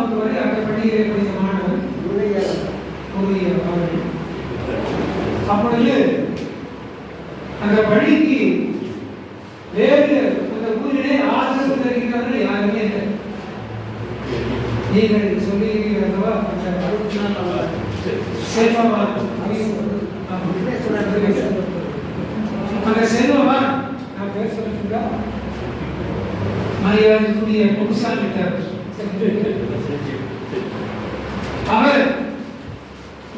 வகுப்பு வரை அந்த பள்ளியிலே படித்த மாணவர் அவர்கள். அப்பொழுது அந்த பள்ளிக்கு வேறு அந்த ஊரிலே ஆதரவு தருகிறவர்கள் யாருமே இல்லை. நீங்கள் சொல்லியிருக்கிறதா அந்த செல்வமா நான் பேர் சொல்லிட்டா மரியாதைக்குரிய பொருசாமி அவர்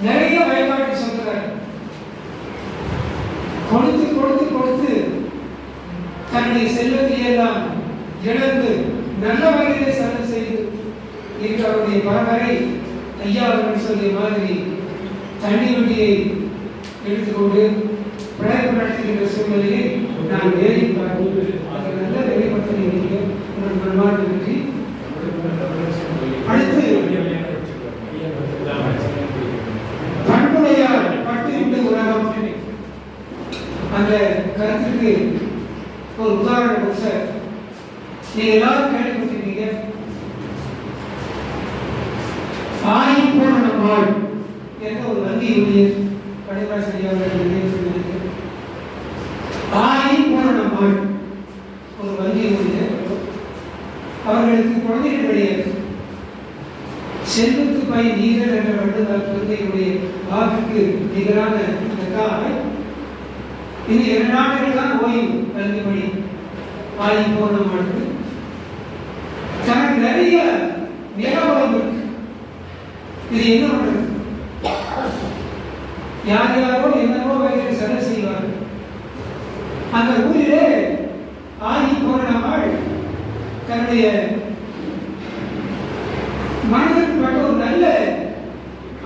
நிறைய வழிபாட்டு சொல்கிறார். கொடுத்து கொடுத்து கொடுத்து தன்னுடைய செல்வத்தை எல்லாம் இழந்து நல்ல வகையிலே செலவு செய்து இருக்கிறவருடைய பரம்பரை ஐயா அவர்கள் சொல்லிய மாதிரி தண்ணி வண்டியை எடுத்துக்கொண்டு பிரயத்தனம் நடத்துகின்ற சூழ்நிலையை நான் வேலை பார்த்து அதை நல்ல வெளிப்படுத்தி உங்கள் மனமார்ந்த நன்றி. அடுத்து பண்புடையார் பட்டு விட்டு உலகம் அந்த கருத்துக்கு ஒரு உதாரணம் சார். நீங்க எல்லாரும் கேள்விப்பட்டிருக்கீங்க. ஆயிப்பூரணமாள் என்ற ஒரு வங்கி ஊழியர் ஆயிப்பூரணமாள் ஒரு வங்கி ஊழியர் அவர்களுக்கு குழந்தைகள் கிடையாது. செல்வத்து பை நீர்கள் என்ற வள்ளுவர் குழந்தைகளுடைய வாக்குக்கு நிகரான இது 2 ஆண்டுகள் தான் ஓய்வு கல்விப்படி ஆயிப்பூரணமாளுக்கு. தனக்கு நிறைய நிலவரம் இருக்கு. இது என்ன பண்றது? யார் யாரோ என்னவோ வகையில் செலவு செய்வார்கள். அந்த ஊரிலே ஆயிப்பூரணமாள் தன்னுடைய மனதிற்கு பட்ட ஒரு நல்ல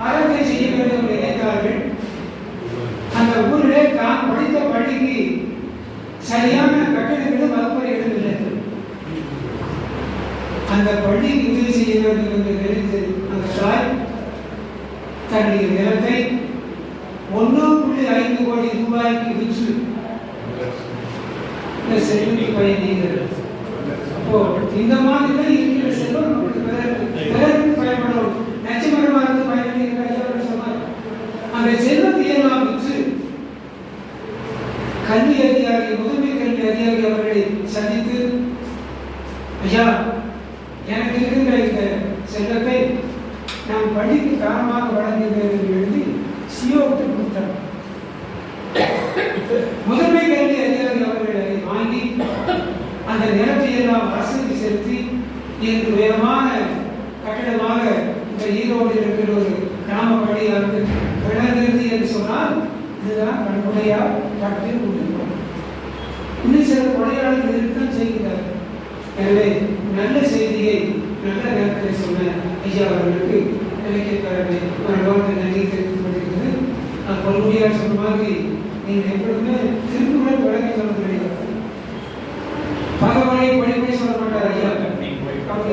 அறத்தை செய்ய வேண்டும் என்று நினைத்தார்கள். அந்த ஊரிலே தான் படித்த பள்ளிக்கு சரியான கட்டணங்களும் வகுப்பறைகளும் இல்லை. அந்த பள்ளிக்கு உதவி செய்ய வேண்டும் என்று நினைத்து அந்த தாய் தன்னுடைய நிலத்தை 1.5 கோடி ரூபாய்க்கு விற்று செல்வத்தை பயனீர்கள். அப்போ இந்த மாதிரி இருக்கிற செல்வம் பிறருக்கு பயன்படும் நட்சமரமாக இருந்து பயனீர்கள் சொன்னார். அந்த செல்வத்தை எல்லாம் விற்று கல்வி அதிகாரி முதன்மை கல்வி அதிகாரி அவர்களை சந்தித்து, ஐயா எனக்கு இருக்கின்ற இந்த செல்வத்தை நாம் பள்ளிக்கு காரணமாக வழங்குகிறேன் என்று எழுதி சிஓவுக்கு கொடுத்தார். முதன்மை கல்வி அதிகாரி அவர்கள் அதை வாங்கி அந்த நிலத்தை எல்லாம் அரசுக்கு செலுத்தி இன்று உயரமான கட்டடமாக இந்த ஈரோட்டில் இருக்கிற ஒரு கிராம பள்ளியாக விளங்குகிறது என்று சொன்னால் இதுதான் பண்புடையார் பட்டு கொடுத்திருக்கிறோம். இன்னும் சில கொடையாளர்கள் இருக்கத்தான் செய்கிறார்கள். எனவே நல்ல செய்தியை நல்ல நேரத்தில் சொன்ன ஐயா அவர்களுக்கு இலக்கிய பேரவை நன்றி தெரிவித்துக் கொண்டிருக்கிறது. நான் பல்முடியார் சொன்ன மாதிரி நீங்கள் எப்பொழுதுமே திருக்குறள் விளக்கி சொல்ல கிடையாது. பகவனை படிப்படி சொல்ல மாட்டார் ஐயா.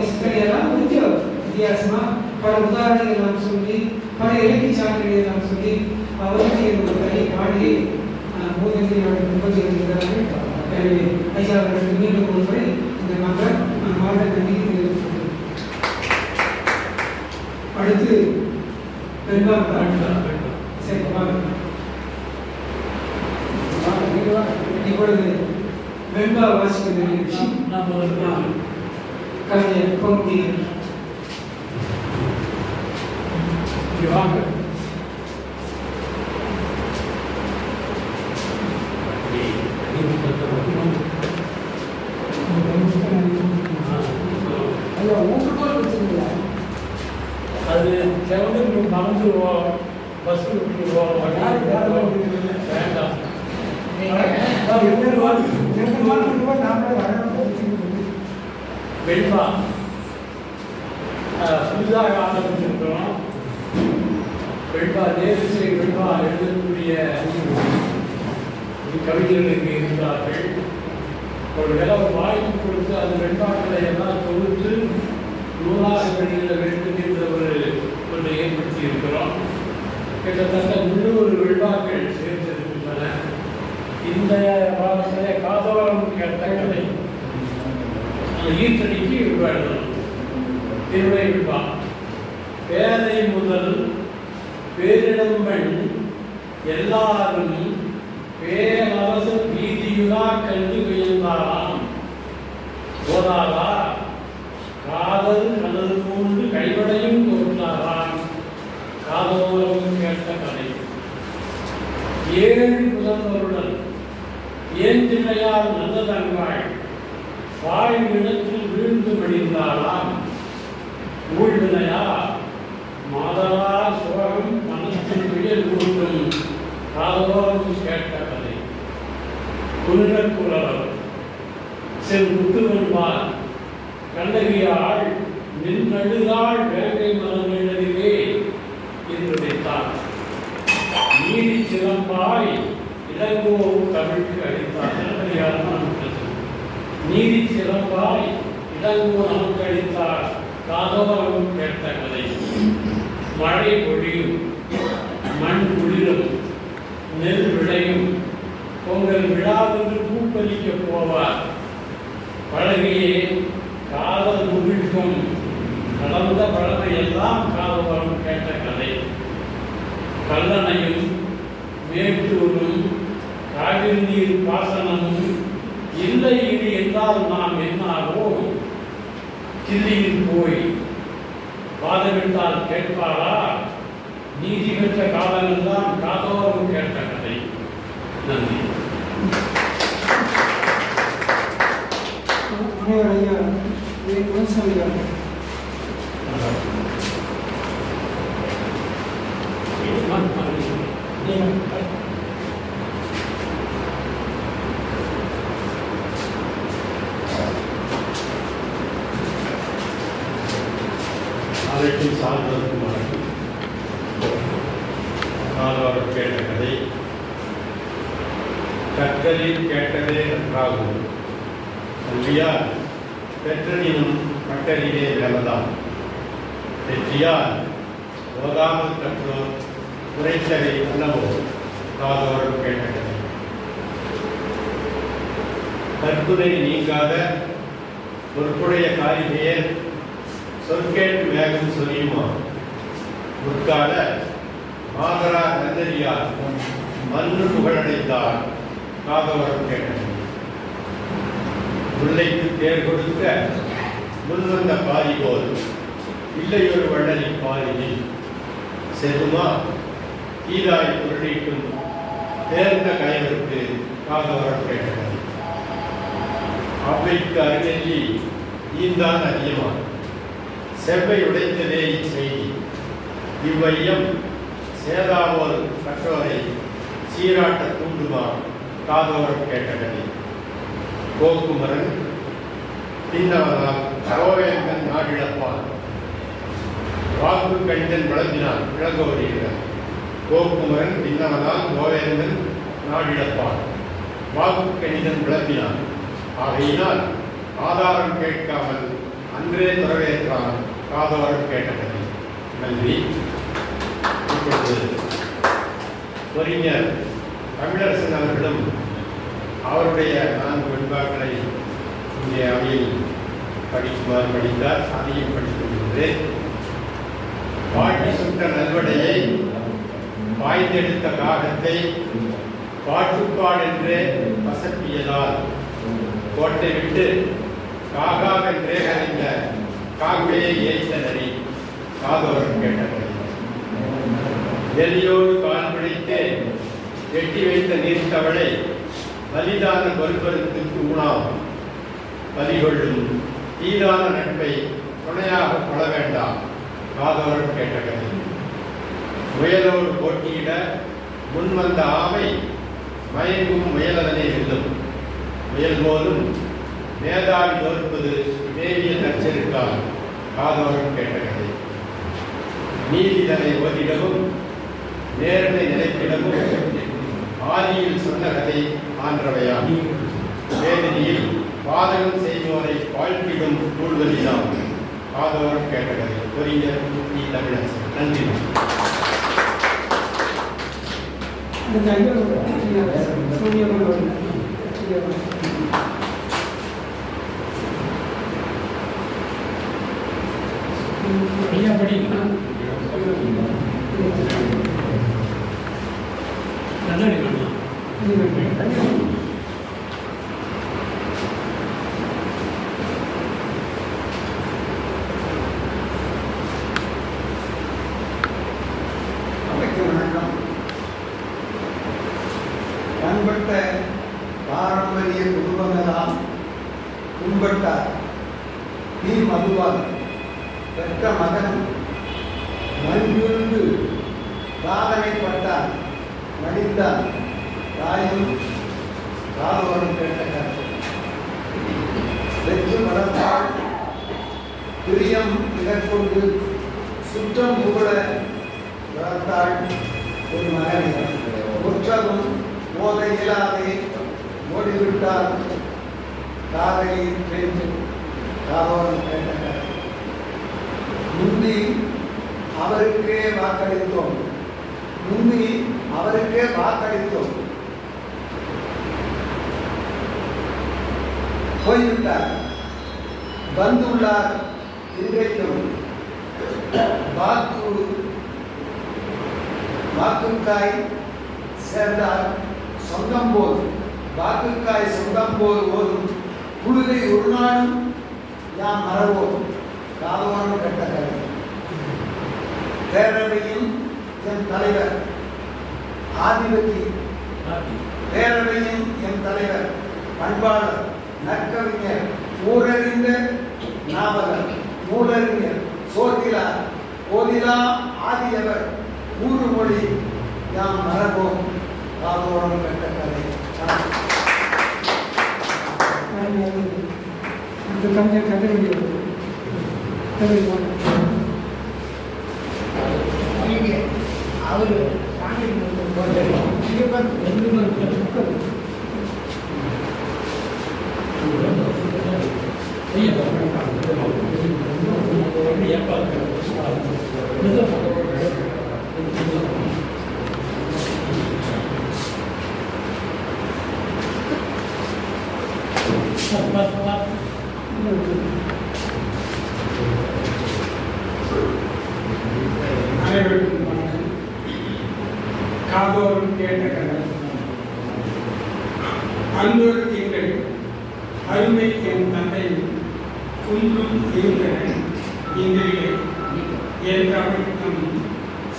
சிக்கலையெல்லாம் கொஞ்சம் வித்தியாசமா பல உதாரணங்களை நாம் சொல்லி பல இலக்கிய சான்றுகளை நாம் சொல்லி அவருக்கு ஒரு தனி பாடியை மூதத்தை முன்பதிக்கிறார்கள். எனவே ஐயா அவர்களுக்கு மீண்டும் ஒரு முறை இந்த மக்கள் மாவட்ட நன்றி தெரிவித்துள்ளது. அடுத்து இப்பொழுது வெண்பா வாசிக்க நிகழ்ச்சி கலைஞர் பொன்முடியன் வாங்க. அது செவனுக்கு மறந்து பஸ் வேண்டாம். வெண்பா புதிதாக ஆரம்பிச்சிருக்கிறோம். வெண்பா தேசிய வெண்பா எழுதக்கூடிய கவிஞர்களுக்கு இருக்கிறார்கள். ஒரு வாய்ப்பு கொடுத்து அந்த வெண்பாக்களை எல்லாம் தொகுத்து நூலாக வெளியிட வேண்டும் என்ற ஒன்றை ஏற்படுத்தி இருக்கிறோம். கிட்டத்தட்ட 300 வெண்பாக்கள் சேர்ந்திருக்கின்றன. இந்த வாரத்திலே காதோரம் தங்களை அந்த ஈர்த்தடிக்கு எழுதணும். திருவிழை வெண்பா பேதை முதல் பேரிடம்பெண் எல்லாரும் பேரரச வீதியுலா கண்டு வியந்தாராம். போதாதா காதல் கனல் மூன்று கைவடையும் தோற்றாராம். காதோரம் கேட்ட கதை. 7 புதல்வருடன் ஏந்திழையால் நல்லதங்காள் வாழ்விடத்தில் வீழ்ந்து மடிந்தாராம். ஊழ்வினையா மாதவா சோகம் மனத்தின் உயர் கூட்டும். காதோரம் கேட்ட கதை. குன்றக்குறவர் செல்முத்துவன்பால் கண்ணகியாள் நின்றழுதாள் வேங்கை மலர்நிழலிலே என்று வைத்தார். நீதி சிலம்பாய் இளங்கோ தமிழுக்கு அளித்தார். நீதி சிலம்பாய் இளங்கோ நமக்கு அளித்தார். காதோரம் கேட்ட கதை. மழை பொழியும், மண் குளிரும், நெல் விளையும், பொங்கல் விழாவென்று பூப்பறிக்க போவார். பழகியே காதல் முகிழ்க்கும் கலந்த பழமையெல்லாம் காதோரம் கேட்ட கதை. கல்லணையும் மேட்டூரும் காவிரி நீர் பாசனமும் இல்லை இது என்றால் நாம் என்னாவோம். கிள்ளியில் போய் வாதமிட்டால் கேட்பாரா? நீதி பெற்ற காலமெல்லாம் காதோரம் கேட்ட கதை. நன்றி. அனைத்தும் சார்ந்ததுக்குமான காதோரம் கேட்ட கதை. கற்றலில் கேட்டதே நன்றாகும் கல்வியால் பெற்றனினும் கட்டலிலே வேலதான். வெற்றியால் ஓதாமல் கற்றோர் உரைத்தலை அல்லவோ காதோரம் கேட்ட கதை. கற்புரை நீங்காத பொறுப்புடைய காரிகையர் சொற்கேட்டு வேகம் சொல்லியுமா. முற்கால மாதரா கந்தரியார் மண்ணு புகழடைந்தார். காதோரம் கேட்டது. முல்லைக்கு தேர் கொடுக்க முன்வந்த பாரி போல் இல்லையொரு வள்ளலி பாரியில் செல்லுமா கீதாய் பொருளிக்கும் தேர்ந்த கயவருக்கு. காதோரம் கேட்டது. அவ்வைக்கு அருகெல்லி ஈந்தான் அதிகமாக செவ்வை உடைத்ததே இச்செய்தி. இவ்வையம் சேதாவோர் கற்றோரை சீராட்ட தூண்டுமா. காதோரம் கேட்டகதை. கோக்குமரன் தின்னவனால் சரோவேந்தன் நாடிழப்பான். வாக்கு கணிதன் வளர்ந்தினான் இளங்கோடிகிறார். கோக்குமரன் தின்னவனால் கோவேந்தன் நாடிழப்பான். வாக்கு கணிதன் விளம்பினான். ஆகையினால் ஆதாரம் கேட்காமல் அன்றே துறவேற்றான். காதோரம் கேட்டது. நன்றி. இப்பொழுது அறிஞர் தமிழரசன் அவர்களும் அவருடைய 4 வெண்பாக்களை இங்கே அவையில் படிக்குமாறு படித்தார். அதையும் படித்துள்ளேன். பாட்டி சுட்ட நல்வடையை பாய்ந்தெடுத்த காகத்தை பாட்டுப்பாடென்றே வசப்பியதால் கோட்டை விட்டு காகாவென்றே அறிந்த காக்கையை ஏய்த்த நரி. காதோரம் கேட்டது. எலியோடு கால் பிடித்து வெட்டி வைத்த நீர்த்தவளை பலிதான கொல்பருத்துக்கு ஊனாம். பலிகொள்ளும் தீதான நட்பை துணையாக கொள்ள வேண்டாம். காதோரம் கேட்டது. முயலோடு போட்டியிட முன்வந்த ஆமை மயங்கும் முயலதனை வெல்லும். முயல் போலும் மேதாவி தோற்பது மேவிய தற்செருக்கால். காதோரம் கேட்டது. நீதிதனை ஓதிடவும் நேரத்தை நிலைத்திடவும் ஆதியில் சொன்ன கதை ஆன்றவையாம். வேதனையில் பாதகம் செய்வோரை வாழ்த்திடும் கூழ்வதிலாம். காதோரம் கேட்டது. அறிஞர் தமிழரசன். நன்றி. ஐயா படிங்க. கண்ணாடி வேணுமா? வணக்கம். பண்பட்ட பாரம்பரிய குடும்பங்களால் புண்பட்டார் நீ மதுவால் பெற்ற மகன் மண்புழுந்து சாதனைப்பட்டார் மடிந்தார் தாயும் காதோரம் கேட்டார் வெற்று மடத்தால் பிரியம் இடக்கொண்டு சுற்றம் புகழ வளர்த்தாள் ஒரு மகனை உற்சவம் மோத இயலாதே ஓடிவிட்டார் காதலில் பேச்சு காதோரம் கேட்டார் முந்தி அவருக்கே வாக்களித்தோம் போய்விட்டார் வந்துள்ளார் இன்றைக்கும் வாக்குக்காய் சேர்ந்தார் சொந்தம் போல் வாக்குக்காய் சொந்தம் போல் ஓதும் புழுதை ஒரு நாளும் யாம் மறவோம் காதோரம் கட்ட கதை பேரவையின் என் தலைவர் ஆதிபதி பேரவையின் என் தலைவர் பண்பாளர் நற்கவிஞர் ஊரறிந்த நாவலர் நூலறிஞர் சோதிலார் கோதிலா ஆதியவர் ஊறு மொழி யாம் மரபோம் காதோரம் கட்ட கதை. இந்த கவிஞர் கதை அவர் அனைவருக்கும் வணக்கம். காதோறும் கேட்ட கதை. அன்பொரு திங்கள் அருமை என் தந்தை குன்றும் இருந்தன இன்றில்லை என்ற அமைக்கும்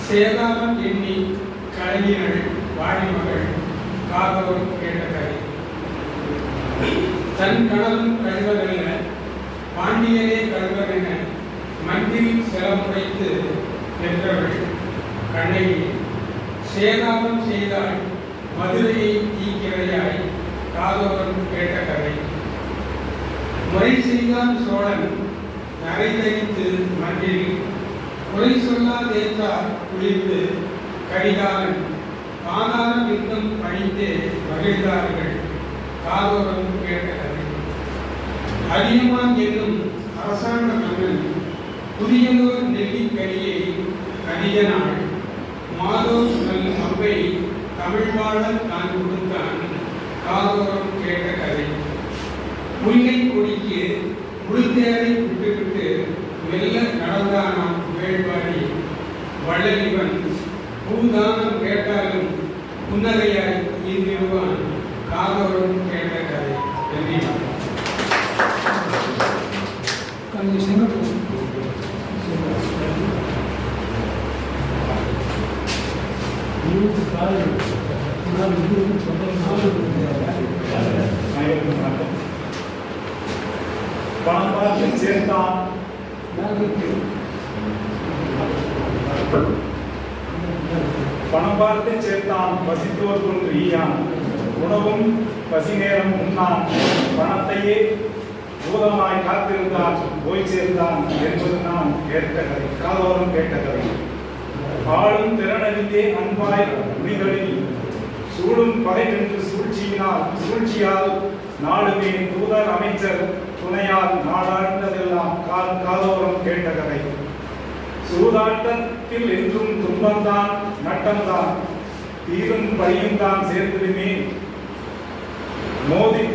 சேதாரம் எண்ணி கலைஞர்கள் வாடிமகள் காதோறும் கேட்ட கதை. தன் கடலும் கழுவதல்ல பாண்டியரே கழுவதென மண்ணில் செலமுடைத்து என்றவள் கண்ணகி சேதாரம் செய்தால் மதுரையை தீக்கிரையாய் காதோரம் கேட்ட கதை. முறை செய்தான் சோழன் நரை தரித்து மண்ணில் குறை சொல்லா தேற்றார் குளிர்ந்து கடிகாரன் பாதாரம் யுத்தம் பணித்தே மகிழ்ந்தார்கள் காதோரம் கேட்ட கதை. அதியமான் என்னும் அரசாங்க மன்னன் புதியதோர் நெல்லிக்கனியை அதிக நாள் மாதோ நல் அம்பை தமிழ் பாடல் தான் கொடுத்தான் காதோரம் கேட்ட கதை. முல்லை கொடிக்கு முழுத்தேரை விட்டுவிட்டு மெல்ல நடந்தானாம் வேள்பாடி வள்ளலிவன் பூதானம் கேட்டாலும் புன்னகையாய் ஈர்ந்திடுவான் காதோரம் கேட்ட கதை. நன்றி. பணம் பார்த்து சேர்த்தான் பணம் பார்த்து சேர்த்தான் பசித்தோர் கொன்று ஈயான் உணவும் பசி நேரம் உண்ணான் பணத்தையே பூதமாய் காத்திருந்தான் போய் சேர்ந்தான் என்பது நான் கேட்ட கதை காதோரம் கேட்ட கதை. ஆளும் திறனறிந்தே அன்பாய் உணிகளில் சூடும் பகை என்று சூழ்ச்சியால் நாடுமே தூதர் அமைச்சர் துணையால் நாடாண்டதெல்லாம் காதோரம் கேட்ட கதை. சூதாட்டத்தில் என்றும் துன்பம்தான் நட்டம்தான் தீரும் பழியும் தான் சேர்ந்துடுமே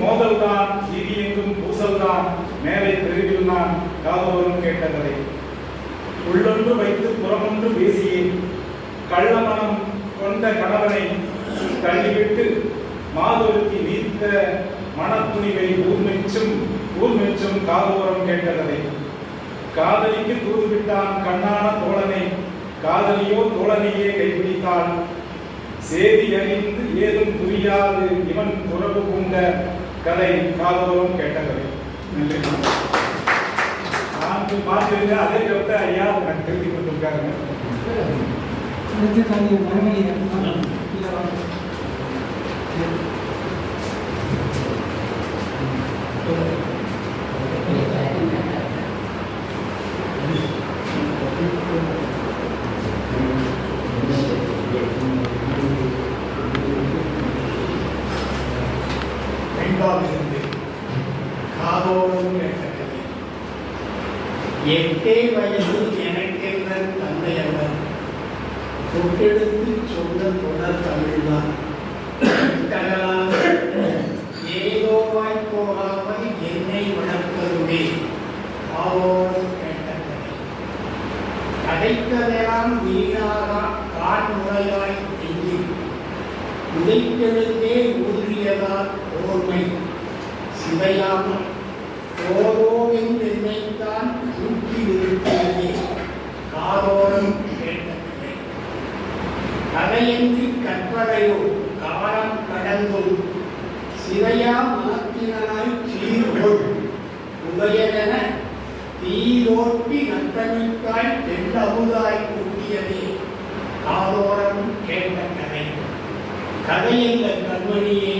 மோதல் தான் தீதி எங்கும் பூசல் தான் மேலை தெருவில் நான் காதோறும் கேட்ட கதை. உள்ளொன்று வைத்து புறமொன்று பேசியே கள்ளமனம் கொண்ட கணவனை தள்ளிவிட்டு மாதொருத்தி வீர்த்த மனத்துணிவை ஊர்மெச்சும் காதோரம் கேட்டதை காதலிக்கு தூதுவிட்டான் கண்ணான தோழனை காதலியோ தோழனையே கைப்பிடித்தான் சேதி அறிந்து ஏதும் புரியாது இவன் துறவு கொண்ட கதை காதோரம் கேட்ட கதை. நான் பார்த்திருந்தேன் அதே கருத்தை ஐயா நான் திருத்தி கொண்டிருக்காங்க. அடுத்து காரியம் மறுமொழியை காதோரம் கேட்ட கதை. 8 வயது எனக்கென்ற தந்தை அவர் தொட்டெடுத்து சொன்ன தொடர் தமிழ்தான். ஏதோவாய் போகாமல் என்னை வளர்ப்பதுமே காதோரம் கேட்ட கதை. கதைக்கதெல்லாம் வீணாக கான்முறையாய் எங்கி உதைத்தெழுந்தே ஊதியதால் ஓர்மை சிதையாமல் ஓரோவென்று என்னைத்தான் தூக்கி நிறுத்தியதே காதோரம் கேட்ட கதை. கதையின்றி கற்பனையோ காலம் கடந்தும் சிதையா மனத்தினாய் சீர்கொள் உதயதென தீரோட்டி நத்தமிட்டாய் தென்னமுதாய் கூட்டியதே காதோரம் கேட்ட கதை. கதையென்ற கண்மணியே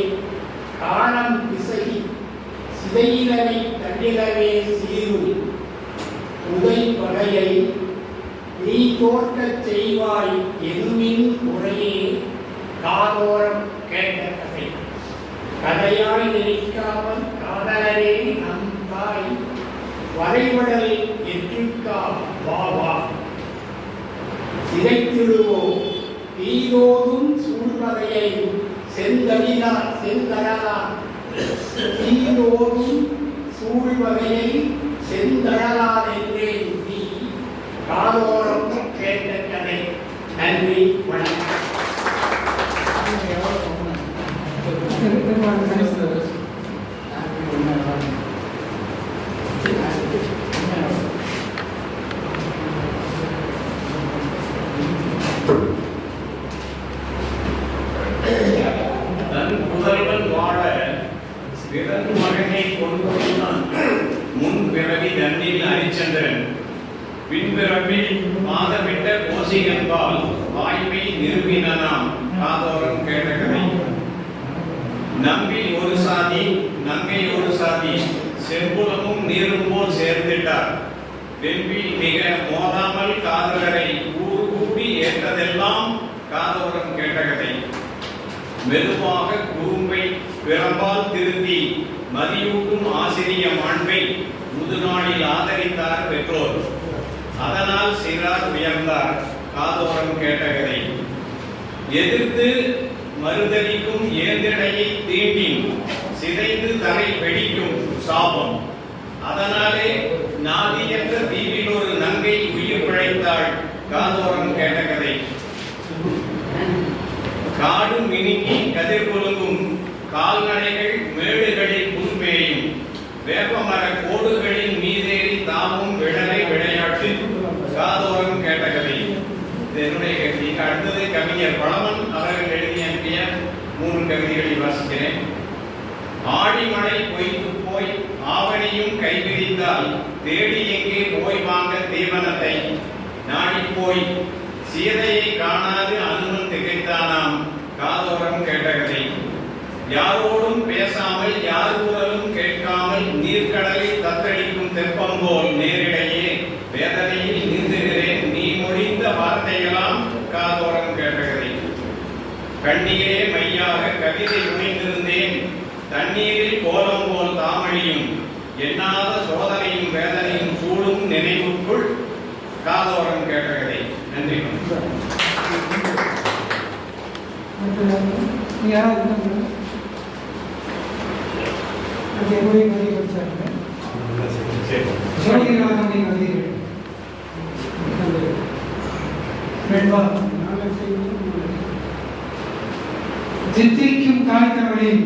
காலம் திசையி சிதையிலனை தன்னிலவே சீரும் உதை பகையை நீ தோற்றச் செய்வாய் எதுமின் முறையே காதோரம் கேட்ட கதை. கதையாய் நினைக்காமல் காதலரே நம் தாய் வரைபடல் எற்றிக்கா வாவா சிதைத்திடுவோம் தீரோதும் சூழ்வகையை செந்தரலா தீரோதும் சூழ்வகையை செந்தரலால் என்றே நீ காதோரம் கேட்ட கதை. நன்றி, வணக்கம். தன் புதல்வன் வாழ பிறந்து மகனை கொண்டு வந்தான். முன் பிறவி தன்னில் அரிச்சந்திரன் பின்பிறப்பில் மாதவிட்ட கோசிகன்பால் வாய்மை நிறுவினாம் காதோரம் கேட்ட கதை. நம்பி ஒரு சாதி நங்கை ஒரு சாதி செம்புலமும் நீரும் போல் சேர்ந்திட்டார். வெம்பி மிக மோதாமல் காதலரை ஊறு கூட்டி ஏற்றதெல்லாம் காதோரம் கேட்ட கதை. மெதுவாக குறும்பை பிறம்பால் திருத்தி மதியூட்டும் ஆசிரிய மாண்பை முதுநாளில் ஆதரித்தார் பெற்றோர். அதனால் சிறார் உயர்ந்தார் காதோரம் கேட்ட கதை. எதிர்த்து மறுதளிக்கும் ஏந்திடையை தீண்டின் சிதைந்து தரை வெடிக்கும் சாபம். அதனாலே நாதி என்ற தீவில் ஒரு நங்கை உயிர் பிழைத்தாள் காதோரம் கேட்ட கதை. காடு மினுக்கி கதிர் கொலுங்கும் கால்நடைகள் மேடுகளில் புல்மேயும் வேப்பமர கோடுகளின் மீதேறி தாமும் விடலை விளையாட்டு காதோரம் கேட்ட கதை. என்னுடைய கவிதை. அடுத்தது கவிஞர் பழமன் அவர்கள் எழுதி அனுப்பிய 3 கவிதைகளை வாசிக்கிறேன். ஆடிமழை பொய்த்து போய் ஆவணியும் கைவிரித்தால் தேடி எங்கே போய் வாங்க தீவனத்தை நாடி போய் சீதையை காணாது அனுமன் திகைத்தானாம் காதோரம் கேட்ட கதை. யாரோடும் பேசாமல் யார் குரலும் கேட்காமல் நீர்க்கடலில் தத்தளிக்கும் தெப்பம் போல் நேரிடையே வேதனையில் நீந்துகிறேன் நீ மொழிந்த வார்த்தைகளாம் காதோரம் கேட்ட கதை. கண்ணீரே மையாக கவிதை உணைந்திருந்தேன் தண்ணீரில் கோலம் போல் தாமழியும் எண்ணாத சோதனையும் வேதனையும் சூடும் நினைவுக்குள் காதோரம் கேட்ட கதை. நன்றி. யாராவது வெண்பா தித்திக்கும் காய்த்தவளில்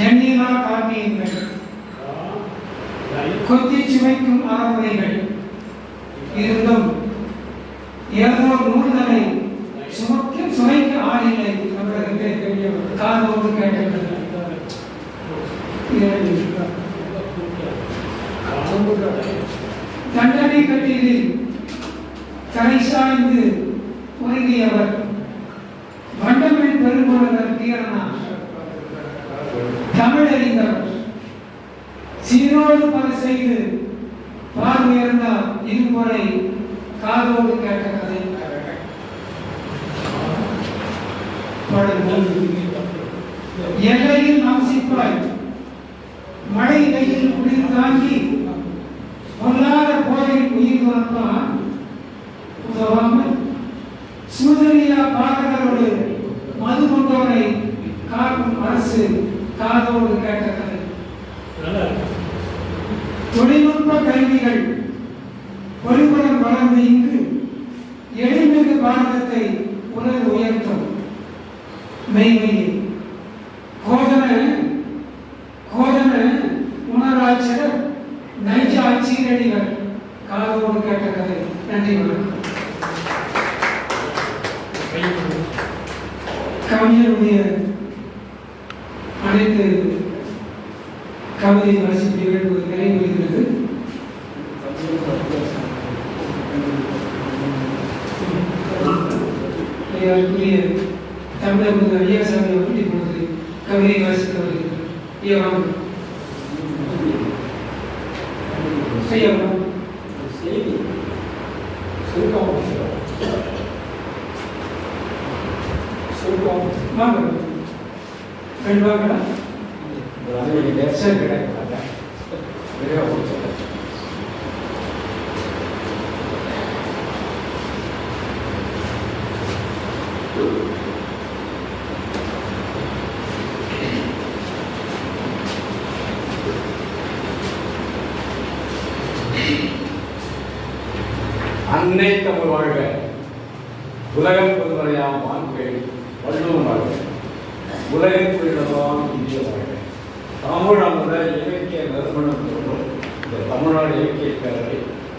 எண்ணிலா காப்பியங்கள் கொத்தி சுமைக்கும் அறமுறைகள் இருந்தும் ஏதோ நூல்களை சுமைக்க ஆளில்லை அவர்களுக்கு காதோடு கேட்டது. தண்டனை கட்டியில் தலை சாய்ந்து உறங்கியவர் வண்டமிழ் பெரும்புலவர் தீரனா தமிழறிந்தவர் சீரோடு பல செய்து பார்வையர்ந்தார் இருமுறை காதோடு கேட்ட கதை. எல்லையில் அம்சிப்பாய் மழை கையில் குளிர் தாங்கி பொல்லாத போரில் உயிர் துறப்பான் உதவாமல் சூதரியா பாடகரோடு மது கொண்டோரை காக்கும் அரசு காதோடு கேட்ட கதை. தொழில்நுட்ப கல்விகள் பொலிவுடன் வளர்ந்து இங்கு எளிமிகு பாரதத்தை உலக உயர்த்தும் மெய்மையை கோதன உணராட்சியர் நைஜ ஆட்சியடிகள் காதோடு கேட்ட கதை. நன்றி, வணக்கம். கவிஞருடைய அனைத்து கவிதை வாசிப்பு நிகழ்வு நிறைவேறுகிறது. தமிழக ஐயாசாமி அவர்கள் இப்பொழுது கவிதை வாசிக்க வருகிறார். செய்தி சுருக்கம் வாங்க வெண்பாங்களா சரி. அன்னை தமிழ் வாழ்க, உலகம் பொதுமறையாம் வான்கள் வள்ளுவம் வாழ்க, உலகத்திடம் இந்திய வாழ்க. தமிழ் அமுத இலக்கிய நிறுவனம் தோன்றும் இந்த தமிழ்நாடு இலக்கிய பேரவை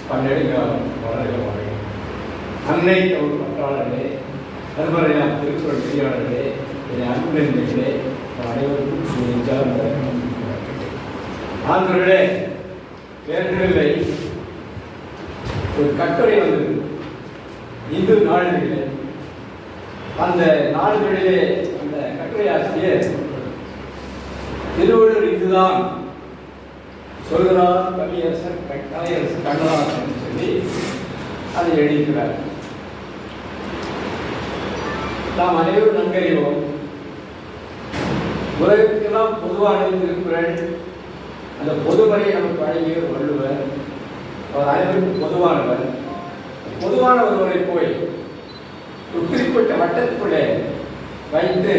பன்னெடுங்காலம் வளர்க வாழ்க. அன்னை தமிழ் பற்றாளர்களே, நண்பரையாம் திருக்குறள் பெரியாளர்களே, என் அன்பு நண்பர்களே, அனைவருக்கும் ஆண்களே, பேர்களிலே ஒரு கட்டுரை வந்தது இந்து நாளிதழிலே. அந்த நாளிதழிலே அந்த கட்டுரை ஆசிரியர் திருவள்ளுவர் இதுதான் சொல்கிறார் கவியரசர் கலையரசர் கண்ணதாசன் சொல்லி அதை எழுதிக்கிறார். நாம் அனைவரும் நன்கறிவோம், உலகத்துக்கெல்லாம் பொதுவான திருக்குறள், அந்த பொதுமறையை நமக்கு வழங்கிய வள்ளுவர். அவர் அனைவருக்கும் பொதுவானவர். பொதுவான ஒருவரை போய் குறிப்பிட்ட வட்டத்துக்குள்ளே வைத்து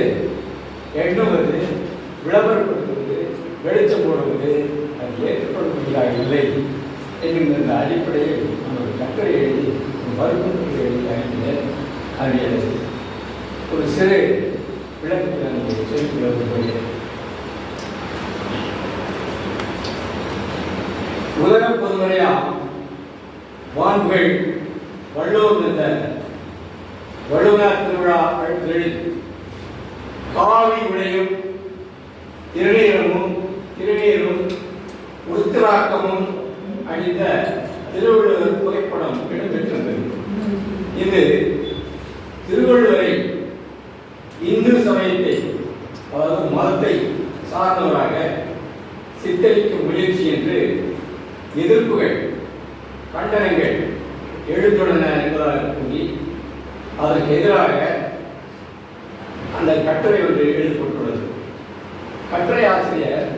எண்ணுவது, விளம்பரப்படுத்துவது, வெளிச்சம் போடுவது அது ஏற்றுக்கொள்ளக்கூடியதாக இல்லை என்கின்ற அடிப்படையில் நம்ம கட்டுரை எழுதி மறுப்பு எழுதி அதில் ஒரு சிறு விளக்கத்தை சொல்லிக் உலக பொதுமறையா வான்கள் வள்ளுவம் என்ற வள்ளுவர் திருவிழா அழுத்தெழி காவி உடையும் திருநீரும் உருத்திராக்கமும் அணிந்த திருவள்ளுவர் புகைப்படம் இடம்பெற்றது. இது திருவள்ளுவரை இந்து சமயத்தை, அதாவது மதத்தை சார்ந்தவராக சித்தரிக்கும் முயற்சி என்று எதிர்ப்புகள், கண்டனங்கள் எழுந்துள்ளன என்பதாக கூறி அதற்கு எதிராக அந்த கட்டுரை ஒன்று எழுதப்பட்டுள்ளது. கட்டுரை ஆசிரியர்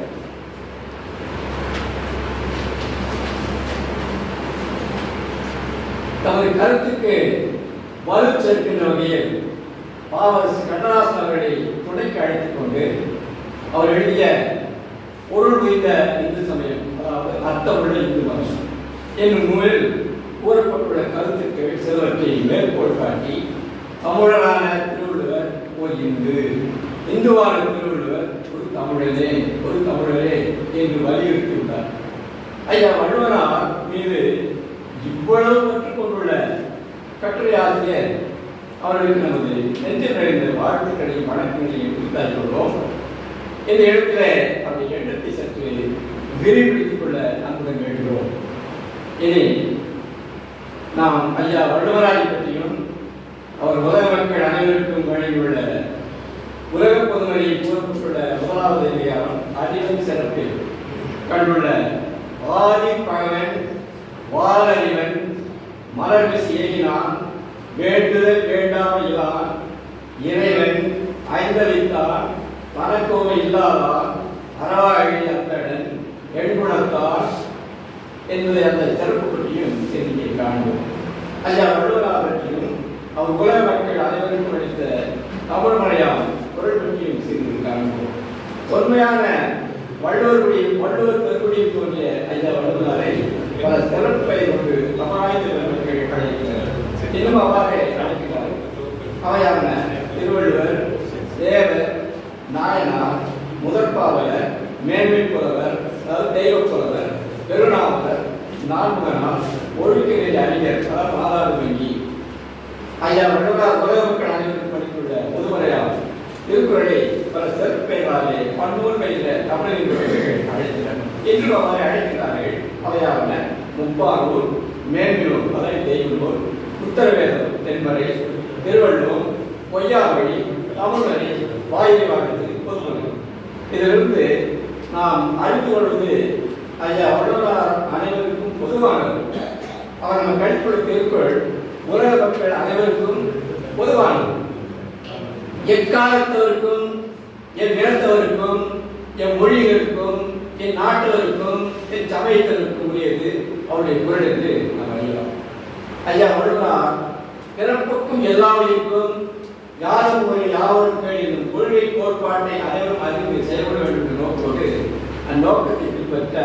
தமது கருத்துக்கு வலு சேர்க்கின்ற வகையில் பாவரசு கண்ணதாசன் அவர்களை துணைக்கு அழைத்துக் கொண்டு அவர் எழுதிய பொருள் வைத்த இந்து சமயம், அதாவது அர்த்தமுள்ள இந்து மதம் என்னும் நூலில் கூறப்பட்டுள்ள கருத்துக்கு கருத்துக்கள் சிலவற்றை மேற்கோள் காட்டி தமிழரான திருவள்ளுவர் ஓர் இந்துவான திருவள்ளுவர் ஒரு தமிழரே என்று வலியுறுத்தியுள்ளார். ஐயா வள்ளுவரார் மீது இவ்வளவு கற்றுக்கொண்டுள்ள கட்டுரை ஆசிரியர் அவர்களுக்கு நமது நெஞ்சில் நிறைந்த வாழ்த்துக்களையும் வணக்கங்களையும் குறித்தால் கொள்வோம். இந்த இடத்துல அவருடைய எண்ணத்தை சற்று விரிவுபடுத்திக் கொள்ள அன்புடன் வேண்டுகிறோம். இனி நாம் ஐயா வள்ளுவராரை பற்றியும் அவர் உலக மக்கள் அனைவருக்கும் வழங்கியுள்ள உலக பொதுமறையை கூறப்பட்டுள்ள முதலாவது அதிகாரம் அறிவின் சிறப்பில் கண்டுள்ள ஆதி பகவன் வாலறிவன் மலர்மிசை ஏகினான் வேண்டுதல் வேண்டாமையிலான் இறைவன் ஐந்தளித்தான் தனக்கோவை இல்லாதான் அறவாழி அத்தடன் எண்குணத்தான் என்பதை அந்த சிறப்பு பற்றியும் செய்தியை காண்போம். ஐயா வள்ளுவரார் பற்றியும் அவர் உலக மக்கள் அனைவருக்கும் அளித்த தமிழ் மலையாளம் குரல் பற்றியும் செய்தி காண்போம். தொன்மையான வள்ளுவர் பெருக்குடியில் தோன்றிய ஐயா வள்ளுவரை பல சிறப்பு பெயர் கொண்டு தமிழாய்ந்த மக்கள் அழைக்கிறார். இன்னும் அவ்வாறே அழைக்கிறார். அவையான திருவள்ளுவர், தேவர், நாயனார், முதற்பாவலர், மேன்மை புலவர், தெய்வ புலவர், பெருநாவலர், நான்முகனார், ஒழுக்கினை அறிஞர், மாதாடு வங்கி. ஐயா வள்ளுவரார் உலக மக்கள் அனைவருக்கும் படித்துள்ள பொதுமறையாகும் திருக்குறளை பல சிறப்பு பெயர்களாலே பன்னூறு பெயர தமிழில் அழைக்கிறார். இன்று அவரை அழைக்கிறார்கள். அவையான முப்பாரூர், மேன்மையூர், அவை தெய்வூர், உத்தரவேதம், தென்மறை, திருவள்ளுவர், பொய்யாவழி, தமிழ்மறை, வாயிலை வாழ்த்து, பொதுமறை. இதிலிருந்து நாம் அறிந்து கொள்வது ஐயா வள்ளுவரார் அனைவருக்கும் பொதுவானது. அவர் நம்ம கழிப்புள்ள திருக்குறள் உலக மக்கள் அனைவருக்கும் பொதுவானது. எக்காலத்தவருக்கும், என் நிலத்தவருக்கும், என் மொழிகளுக்கும், என் நாட்டவருக்கும், என் சமயத்தவருக்கும் உரியது அவருடைய குரல் என்று நாம் அறியலாம். ஐயா வள்ளுவரார் பிறப்புக்கும் எல்லாவருக்கும் யாரும் ஒரு யாவருக்கும் என்னும் கொள்கை கோட்பாட்டை அனைவரும் அறிந்து செயல்பட வேண்டும் என்ற நோக்கோடு அந்நோக்கத்தை பின்பற்ற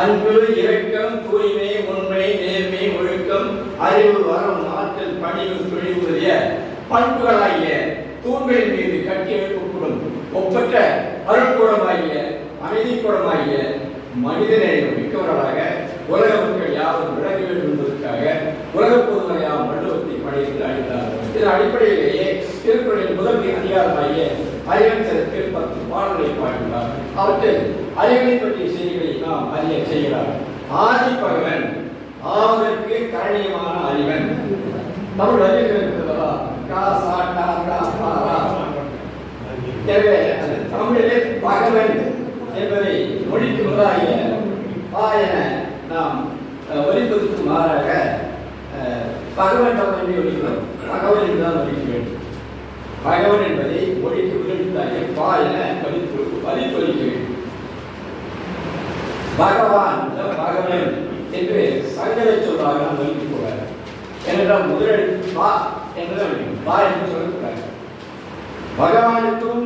அன்பு, இரக்கம், தூய்மை, உண்மை, நேர்மை, ஒழுக்கம், அறிவு, வரம், ஆற்றல், பணிவு, துணிவுடைய பண்புகளாகிய தூண்களின் மீது கட்டி எழுப்பப்படும் ஒப்பற்ற அருட்கூடமாகிய அமைதிக்கூடமாகிய மனிதநேயம் மிக்கவர்களாக உலக மக்கள் யாரும் விளங்க வேண்டும் என்பதற்காக உலக பொதுமறையாம் வள்ளுவத்தை படைத்து அளித்தார். இதன் அடிப்படையிலேயே திருக்குறளின் முதல் அதிகாரமாகிய அறிவன் சிறப்பில் 10 பாடல்களை பாடுகிறார். அவற்றில் அறிவை பற்றிய செய்திகளை நாம் அறிய செய்கிறார். ஆதி பகவன் ஆவதற்கு கரணியமான அறிவன். தமிழ் அறிவியல் இருக்கிறதா? தமிழிலே பகவன் என்பதை மொழிக்கு முதலாகிய என நாம் ஒலிப்பதற்கு மாறாக பகவன் தமிழை ஒலிக்கிறோம். பகவன் என்றுதான் ஒலிக்க வேண்டும். பகவன் என்பதை மொழிக்கு முதலிட்டாகிய பா என பதிப்பொலிக்க வேண்டும். பகவான் பகவன் என்று சங்கரை சொல்றாங்க. நாம் ஒலிக்க கூடாது. ஏனென்றால் முதல் பா என்றுதான் பா என்று சொல்லக்கூடாது. பகவானுக்கும்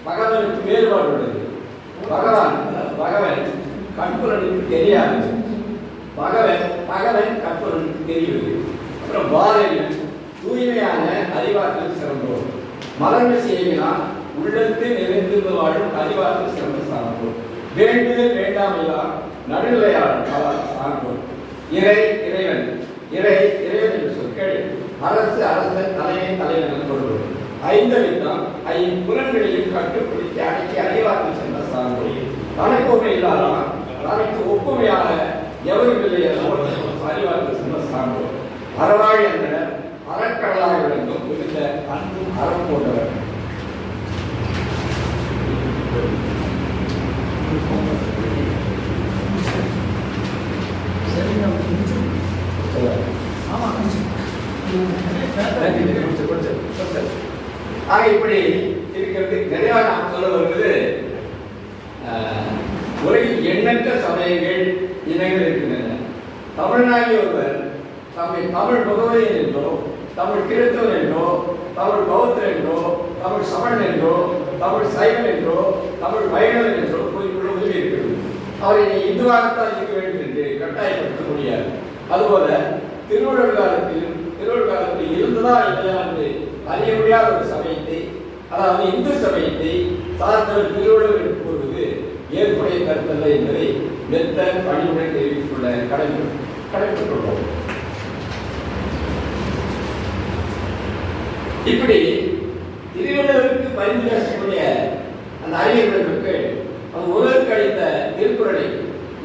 பகவனுக்கும் வேறுபாடு உள்ளது. பகவன் கற்புரனுக்கு தெரியாது. பகவன் கற்புரனுக்கு தெரிவது. அப்புறம் பாரதியின் தூய்மையான அறிவாற்றல் சிறந்தோர். மலர்மிசை ஏகினான் உள்ளத்து நிறைந்து வாழும் அறிவாற்றல் சிறந்த சார்ந்தோர். வேண்டுதல் வேண்டாமையால் நடுநிலையாளர் சார்ந்தோர். இறைவன் என்று சொற்கள் அரசு, அரசன், தலைவன் என்று கொள்வது. ஐந்தளித்தான் ஐம்புலன்களையும் கட்டுப்படுத்தி அடக்கி அறிவாற்றல் சென்ற சார்ந்தோர். தனக்கு இல்லாதான் தனக்கு ஒப்புமையான எவரும் இல்லை அறிவாற்றல் சென்ற சார்ந்தோர். அறவாழி என்ற அறக்கடலாக விளங்கும் மிகுந்த அன்பும் அறம் போன்றவர். இப்படி இருக்கிறது. நிறைய நாம் சொல்ல வருவது உலகில் எண்ணற்ற சமயங்கள், இனங்கள் இருக்கின்றன. தமிழ்நாட்டில் ஒருவர் தமிழ் முகவரியன் என்றோ, தமிழ் கிறிஸ்தவர் என்றோ, தமிழ் பௌத்தர் என்றோ, தமிழ் சமணன் என்றோ, தமிழ் சைவன் என்றோ, தமிழ் வைணவன் என்றோ கூறிக்கொள்ள உதவி இருக்கிறது. அவரை நீ இந்துவாகத்தான் இருக்க வேண்டும் என்று கட்டாயப்படுத்த முடியாது. அதுபோல திருவள்ளுவர் காலத்தில் திருவள்ளுவர் காலத்தில் இருந்ததா இல்லையா என்று அறிய முடியாத ஒரு சமயத்தை, அதாவது இந்து சமயத்தை சார்ந்தவர் திருவள்ளுவர் கூறுவது ஏற்புடைய கருத்தல்ல என்பதை மெத்த பணியுடன் தெரிவித்துக் கொள்ள கடமைப்பட்டுள்ளோம். இப்படி திருவள்ளுவருக்கு பரிந்து பேசக்கூடிய அந்த அறிஞர்களுக்கு அது உலருக்கு அளித்த திருக்குறளை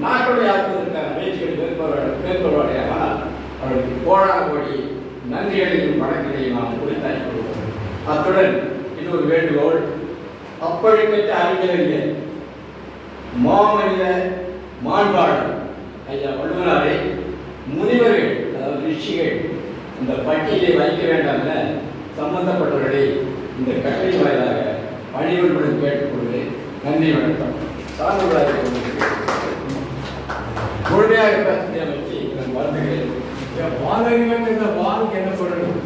நாட்டுடையாக்குவதற்கான முயற்சிகள் மேற்கொள்வார்கள். அவர்களுக்கு கோடான கோடி நன்றிகளையும் வணக்கங்களையும் நாம் குறித்தாய் கொள்வோம். அத்துடன் இன்னொரு வேண்டுகோள், அப்பழுக்கற்ற அறிஞர்கள் மாமனித மாண்பாளர் ஐயா வள்ளுவராரை முனிவர்கள், அதாவது ரிஷிகள் இந்த பட்டியலை வைக்க வேண்டாம் என சம்பந்தப்பட்டவர்களை இந்த கட்டளை வாயிலாக பணிவுடன் கேட்டுக்கொள்கிறேன். நன்றி, வணக்கம். சார்ந்தவர்களாக முழுமையாக பேசிய அமைச்சு வருந்துகிறேன். வாதறிஞர் என்ற வாக்கு என்ன சொல்லணும்?